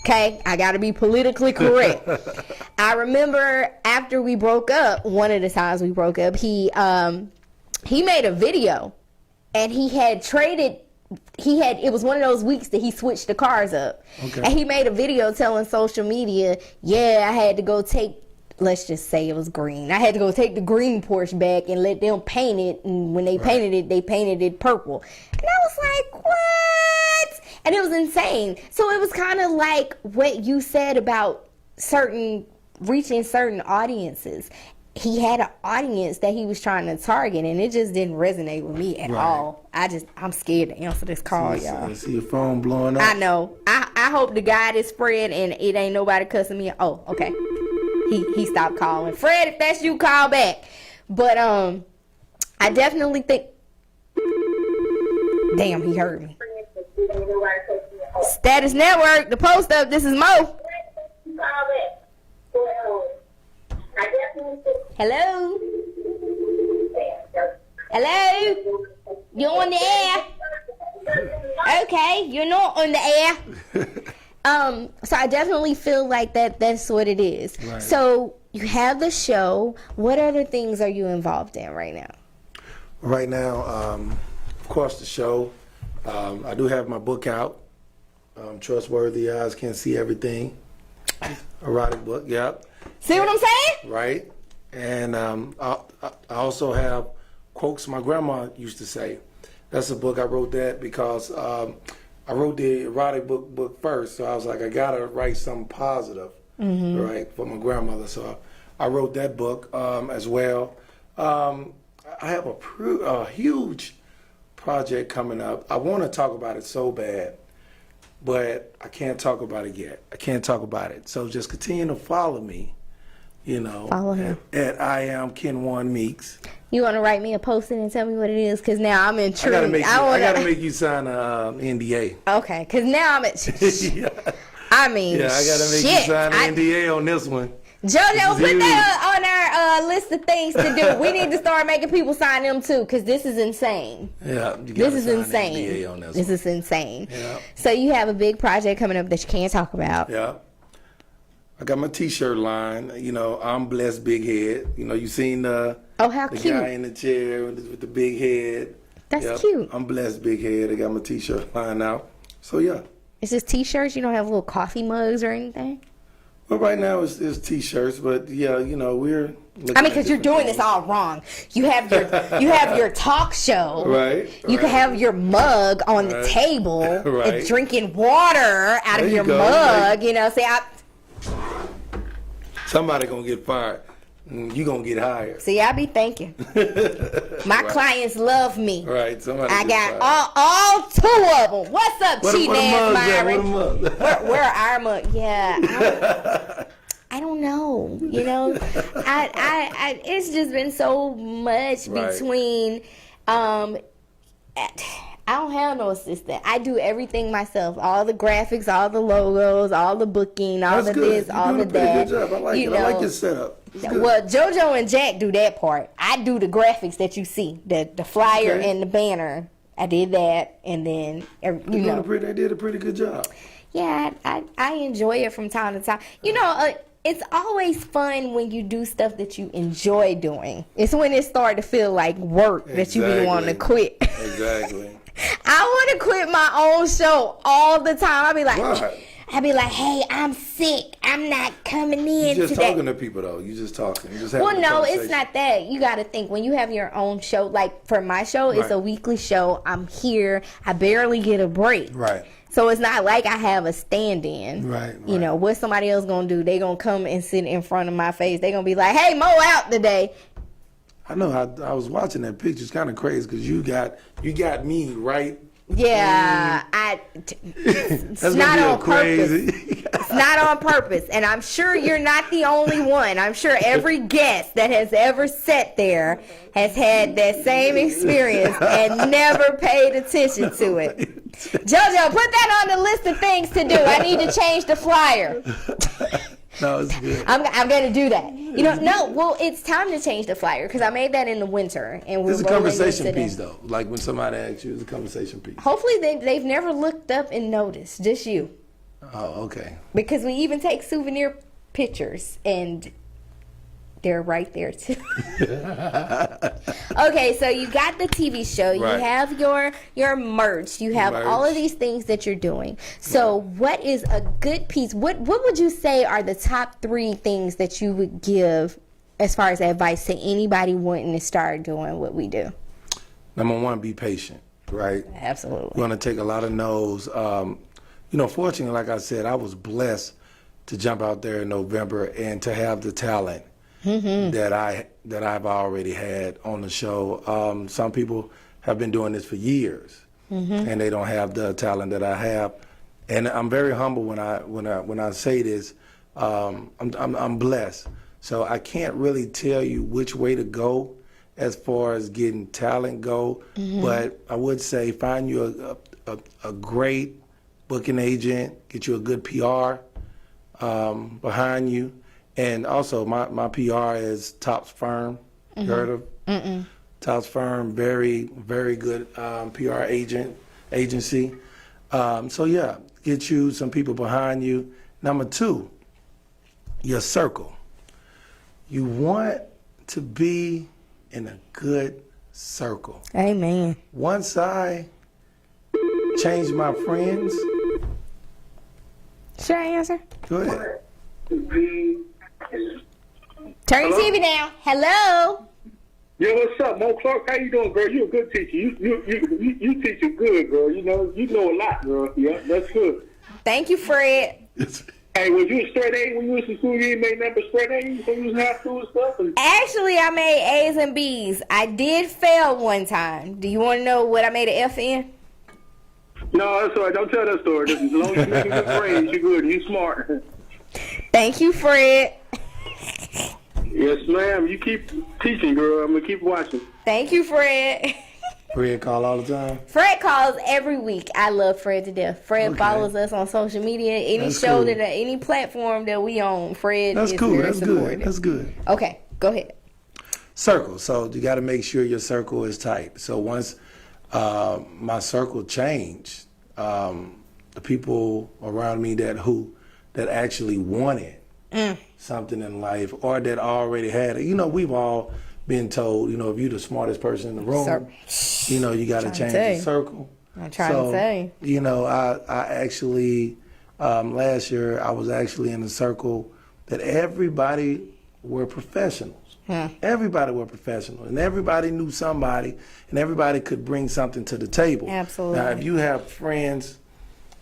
Okay? I got to be politically correct. I remember after we broke up, one of the times we broke up, he made a video, and it was one of those weeks that he switched the cars up. Okay. And he made a video telling social media, yeah, I had to go take, let's just say it was green. I had to go take the green Porsche back and let them paint it. And when they painted it purple. And I was like, what? And it was insane. So it was kind of like what you said about reaching certain audiences. He had an audience that he was trying to target, and it just didn't resonate with me at all. I'm scared to answer this call, y'all. I see your phone blowing up. I know. I hope the guy is Fred and it ain't nobody cussing me. Oh, okay. He stopped calling. Fred, if that's you, call back. But I definitely think. Damn, he heard me. Status Network, the post up. This is Mo. Hello? Hello? You're on the air? Okay, you're not on the air. So I definitely feel like that's what it is. Right. So you have the show. What other things are you involved in right now? Right now, of course, the show. I do have my book out. Trustworthy Eyes Can See Everything. Erotic book, yep. See what I'm saying? Right. And I also have quotes my grandma used to say. That's a book. I wrote that because I wrote the erotic book first. So I was like, I got to write something positive, right, for my grandmother. So I wrote that book as well. I have a huge project coming up. I want to talk about it so bad, but I can't talk about it yet. I can't talk about it. So just continue to follow me. You know, follow him at I am Kenwan Meeks. You want to write me a post and tell me what it is? Because now I'm intrigued. I gotta make you sign a NDA. Okay, because now I'm at. Yeah. I mean, yeah, I gotta make you sign an NDA on this one. JoJo, put that on our list of things to do. We need to start making people sign them too, because this is insane. Yeah, this is insane. NDA on this is insane. Yeah. So you have a big project coming up that you can't talk about. Yeah. I got my T-shirt line. You know, I'm blessed, big head. You know, you seen the how cute. Guy in the chair with the big head. That's cute. I'm blessed, big head. I got my T-shirt line out. So yeah. It's just T-shirts. You don't have little coffee mugs or anything. Well, right now it's T-shirts, but yeah, you know we're. I mean, because you're doing this all wrong. You have your talk show. Right. You can have your mug on the table and drinking water out of your mug. You know, say somebody gonna get fired. You gonna get hired. See, I be thinking. My clients love me. Right. Somebody. I got all two of them. What's up, cheating ass Myron? Where are our mugs? Yeah. I don't know. You know, I it's just been so much between. I don't have no assistant. I do everything myself. All the graphics, all the logos, all the booking, all the this, all the that. Good job. I like it. I like your setup. Well, JoJo and Jack do that part. I do the graphics that you see, the flyer and the banner. I did that, and then you know, they did a pretty good job. Yeah, I enjoy it from time to time. You know, it's always fun when you do stuff that you enjoy doing. It's when it starts to feel like work that you be wanting to quit. Exactly. I want to quit my own show all the time. I'd be like, right. Hey, I'm sick. I'm not coming in You're just today. talking to people, though. You just talking. You just well, no, it's not that. You got to think, when you have your own show, like for my show, it's a weekly show. I'm here. I barely get a break. Right. So it's not like I have a stand-in. Right. You know, what somebody else gonna do? They gonna come and sit in front of my face. They gonna be like, "Hey, Mo out today." I know. I was watching that picture. It's kind of crazy because you got me right. Yeah, it's not on purpose. It's not on purpose, and I'm sure you're not the only one. I'm sure every guest that has ever sat there has had that same experience and never paid attention to it. JoJo, put that on the list of things to do. I need to change the flyer. No, it's good. I'm going to do that. You know, no, well, it's time to change the flyer because I made that in the winter. And we're It's a conversation piece, though. Like when somebody asks you, it's a conversation piece. Hopefully they've never looked up and noticed, just you. Oh, okay. Because we even take souvenir pictures and they're right there too. Okay, so you got the TV show, you Right. have your merch, you have all of these things that you're doing. So what is a good piece? What would you say are the top 3 things that you would give as far as advice to anybody wanting to start doing what we do? Number 1, be patient, right? Absolutely. We're going to take a lot of no's. You know, fortunately, like I said, I was blessed to jump out there in November and to have the talent that I've already had on the show. Some people have been doing this for years, and they don't have the talent that I have. And I'm very humble when I say this. I'm blessed, so I can't really tell you which way to go as far as getting talent go. But I would say find you a great booking agent, get you a good PR behind you. And also, my PR is Top's Firm. You heard of? Top's Firm, very, very good PR agency. So yeah, get you some people behind you. Number 2, your circle. You want to be in a good circle. Amen. Once I changed my friends. Should I answer? Go ahead. Turn your TV down. Hello. Yo, what's up, Mo Clark? How you doing, girl? You a good teacher. You teach it good, girl. You know a lot, girl. Yeah, that's good. Thank you, Fred. Hey, was you a straight A when you was in school? You ain't made nothing but straight A's when you was in high school and stuff? Actually, I made A's and B's. I did fail one time. Do you want to know what I made an F in? No, that's all right. Don't tell that story. As long as you're making good grades, you're good. You smart. Thank you, Fred. Yes, ma'am. You keep teaching, girl. I'm going to keep watching. Thank you, Fred. Fred call all the time? Fred calls every week. I love Fred to death. Fred Okay. follows us on social media. Any That's show cool. any platform that we own, Fred That's is cool. very That's supportive. good. That's good. Okay, go ahead. Circle. So you got to make sure your circle is tight. So once my circle changed, the people around me that actually wanted something in life or that already had it. You know, we've all been told, you know, if you're the smartest person in the room, you know, you got to change the circle. I'm trying to say. You know, I actually, last year, I was actually in a circle that everybody were professionals. Everybody were professional, and everybody knew somebody, and everybody could bring something to the table. Absolutely. Now, if you have friends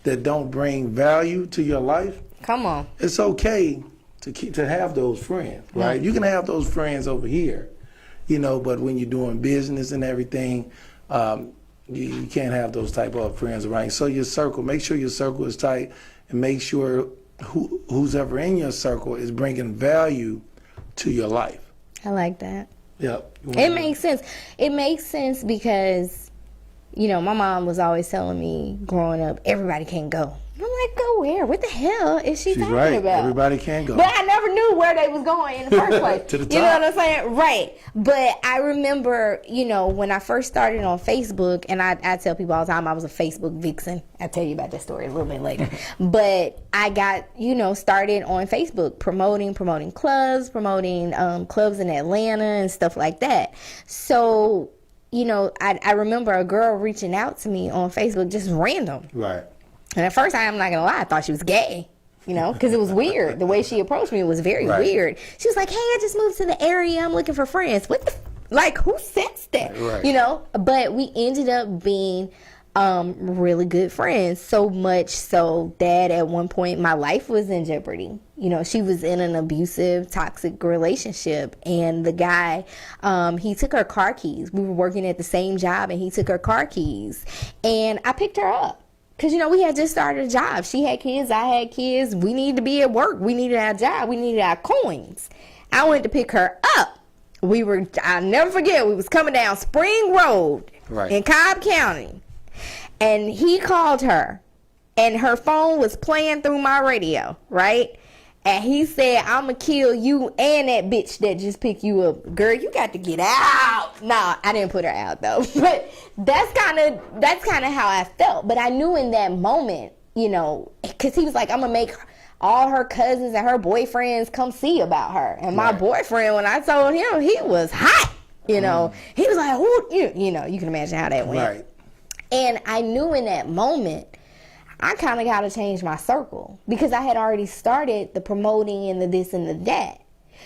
that don't bring value to your life, Come on. it's okay to have those friends, right? You can have those friends over here, you know, but when you're doing business and everything, you can't have those type of friends around you. So your circle, make sure your circle is tight, and make sure who's ever in your circle is bringing value to your life. I like that. Yep. It makes sense. It makes sense because, you know, my mom was always telling me growing up, everybody can't go. I'm like, go where? What the hell is she She's talking right. about? Everybody can go. But I never knew where they was going in the first place. To the You know top. what I'm saying? Right. But I remember, you know, when I first started on Facebook, and I tell people all the time I was a Facebook vixen. I'll tell you about that story a little bit later. But I got, you know, started on Facebook promoting clubs, promoting clubs in Atlanta and stuff like that. So, you know, I remember a girl reaching out to me on Facebook, just random. Right. And at first, I'm not going to lie, I thought she was gay, you know, because it was weird. The way she approached me was very weird. She was like, hey, I just moved to the area. I'm looking for friends. What the, like, who says that? Right. You know, but we ended up being really good friends. So much so that at one point my life was in jeopardy. You know, she was in an abusive, toxic relationship, and the guy, he took her car keys. We were working at the same job, and he took her car keys, and I picked her up. Because, you know, we had just started a job. She had kids, I had kids. We needed to be at work. We needed our job. We needed our coins. I went to pick her up. I'll never forget, we was coming down Spring Road in Cobb County. And he called her. And her phone was playing through my radio, right? And he said, I'm going to kill you and that bitch that just picked you up. Girl, you got to get out. Nah, I didn't put her out, though. But that's kind of how I felt. But I knew in that moment, you know, because he was like, I'm going to make all her cousins and her boyfriends come see about her. And my boyfriend, when I told him, he was hot. You know, he was like, you know, you can imagine how that went. Right. And I knew in that moment, I kind of got to change my circle because I had already started the promoting and the this and the that.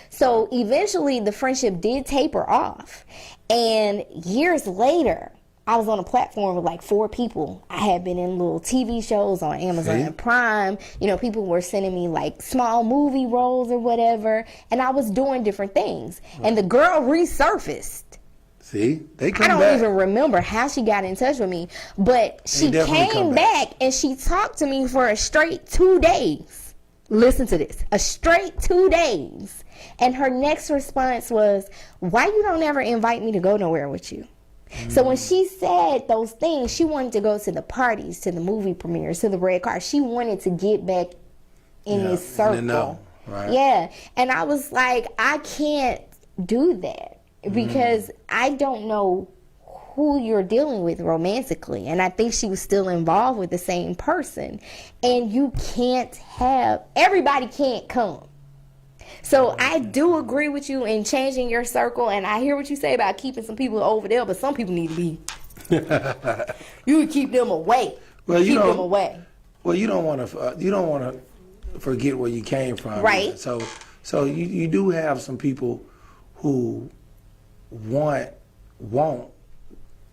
So eventually the friendship did taper off. And years later, I was on a platform with like 4 people. I had been in little TV shows on Amazon Prime. You know, people were sending me like small movie roles or whatever. And I was doing different things. And the girl resurfaced. See, they come back. I back. don't even remember how she got in touch with me, but she came back and she talked to me for a straight 2 days. Listen to this, a straight 2 days. And her next response was, why you don't ever invite me to go nowhere with you? So when she said those things, she wanted to go to the parties, to the movie premieres, to the red carpet. She wanted to get back in this circle. Right? Yeah. And I was like, I can't do that. Because I don't know who you're dealing with romantically. And I think she was still involved with the same person. And you can't everybody can't come. So I do agree with you in changing your circle. And I hear what you say about keeping some people over there. But some people need to be. You would keep them away. Well, keep them away. Well, you don't want to forget where you came from. Right. So you do have some people who won't,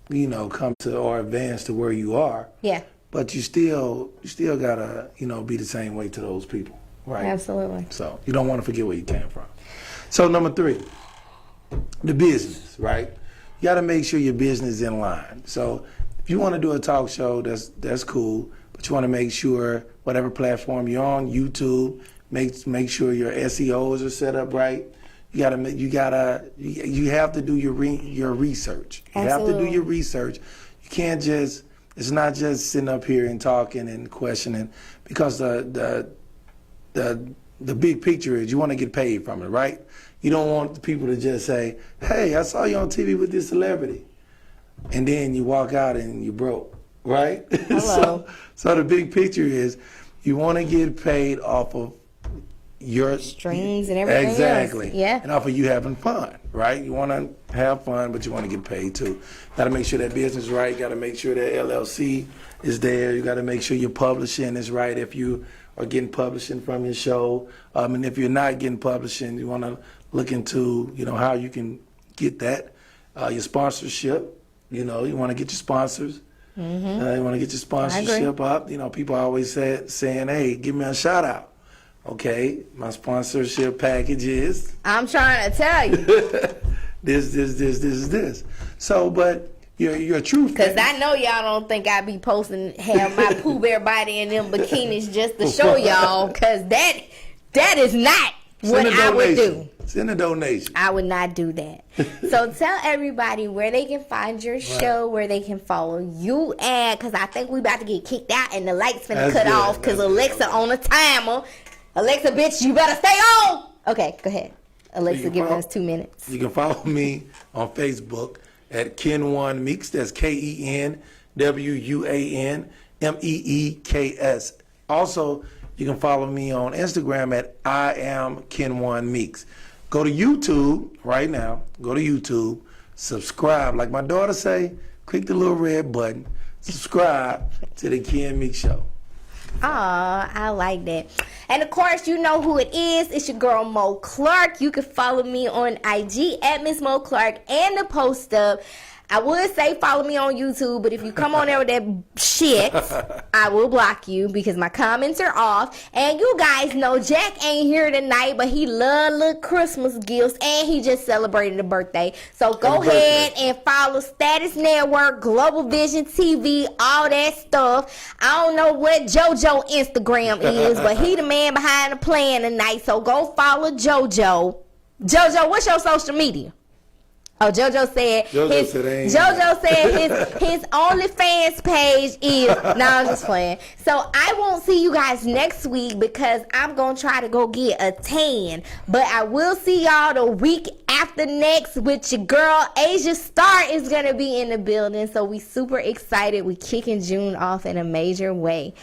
you know, come to or advance to where you are. Yeah. But you still gotta, you know, be the same way to those people, right? Absolutely. So you don't want to forget where you came from. So number 3, the business, right? You got to make sure your business is in line. So if you want to do a talk show, that's cool. But you want to make sure whatever platform you're on, YouTube, make sure your SEOs are set up right. You have to do your research. You have to do your research. You can't it's not just sitting up here and talking and questioning, because the big picture is you want to get paid from it, right? You don't want the people to just say, hey, I saw you on TV with this celebrity, and then you walk out and you broke, right? Hello. so the big picture is you want to get paid off of your streams and everything exactly else. Yeah. And off of you having fun, right? You want to have fun, but you want to get paid too. Got to make sure that business is right. Got to make sure that LLC is there. You got to make sure your publishing is right if you are getting publishing from your show. And if you're not getting publishing, you want to look into, you know, how you can get that. Your sponsorship, you know, you want to get your sponsors. You want to get your sponsorship up. You know, people always saying, hey, give me a shout out. Okay, my sponsorship package is. I'm trying to tell you. this. So, but you're a true fan. Because I know y'all don't think I be posting, have my Pooh Bear body in them bikinis just to show y'all. Because that is not what I would do. Send a donation. I would not do that. So tell everybody where they can find your show, where they can follow you at. Because I think we about to get kicked out and the lights finna cut off. Because Alexa on a timer. Alexa, bitch, you better stay on. Okay, go ahead. Alexa, giving us 2 minutes. You can follow me on Facebook at Ken1 Meeks. That's KenWuanMeeks. Also, you can follow me on Instagram at I am Ken1 Meeks. Go to YouTube right now. Go to YouTube. Subscribe. Like my daughter say, click the little red button. Subscribe to the Ken Meeks Show. Aw, I like that. And of course, you know who it is. It's your girl Mo Clark. You can follow me on IG at Miss Mo Clark and DaPostUp. I would say follow me on YouTube, but if you come on there with that shit, I will block you because my comments are off. And you guys know Jack ain't here tonight, but he love little Christmas gifts, and he just celebrated a birthday. So go ahead and follow Status Network, Global Vision TV, all that stuff. I don't know what JoJo Instagram is, but he the man behind the plan tonight. So go follow JoJo. JoJo, what's your social media? Oh, JoJo said his OnlyFans page is. No, I'm just playing. So I won't see you guys next week because I'm gonna try to go get a tan. But I will see y'all the week after next with your girl Asia Star is gonna be in the building. So we super excited. We kicking June off in a major way.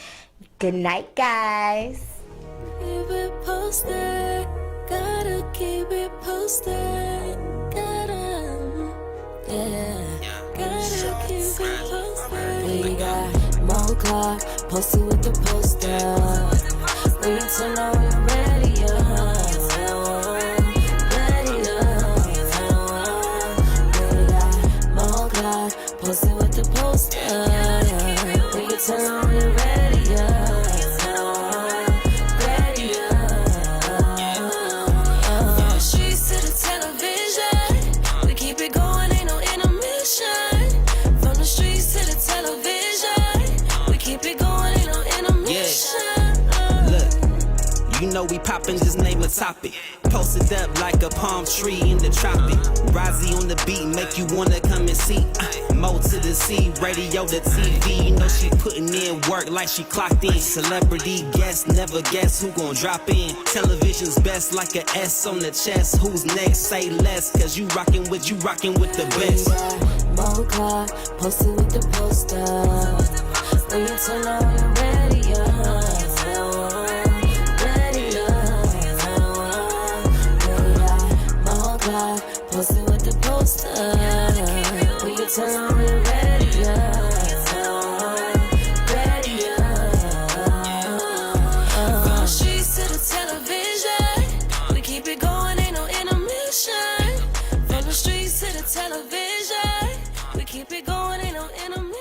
Good night, guys. Keep it posted, gotta keep it posted, gotta keep it posted. We got more clock, posted with the poster. We need to know you're ready, We got more clock, posted with the poster. We need to know you're ready, You know we poppin', just name a topic. Posted up like a palm tree in the tropic. Rozzy on the beat, make you wanna come and see. Mo to the C, radio to TV. You know she putting in work like she clocked in. Celebrity guest, never guess who gon' drop in. Television's best like a S on the chest. Who's next? Say less, cause you rockin' with the best. Mo clock, posted with the poster. We need to know you're ready, posted with the poster. We can tell them we're ready, From the streets to the television, we keep it going, ain't no intermission. From the streets to the television, we keep it going.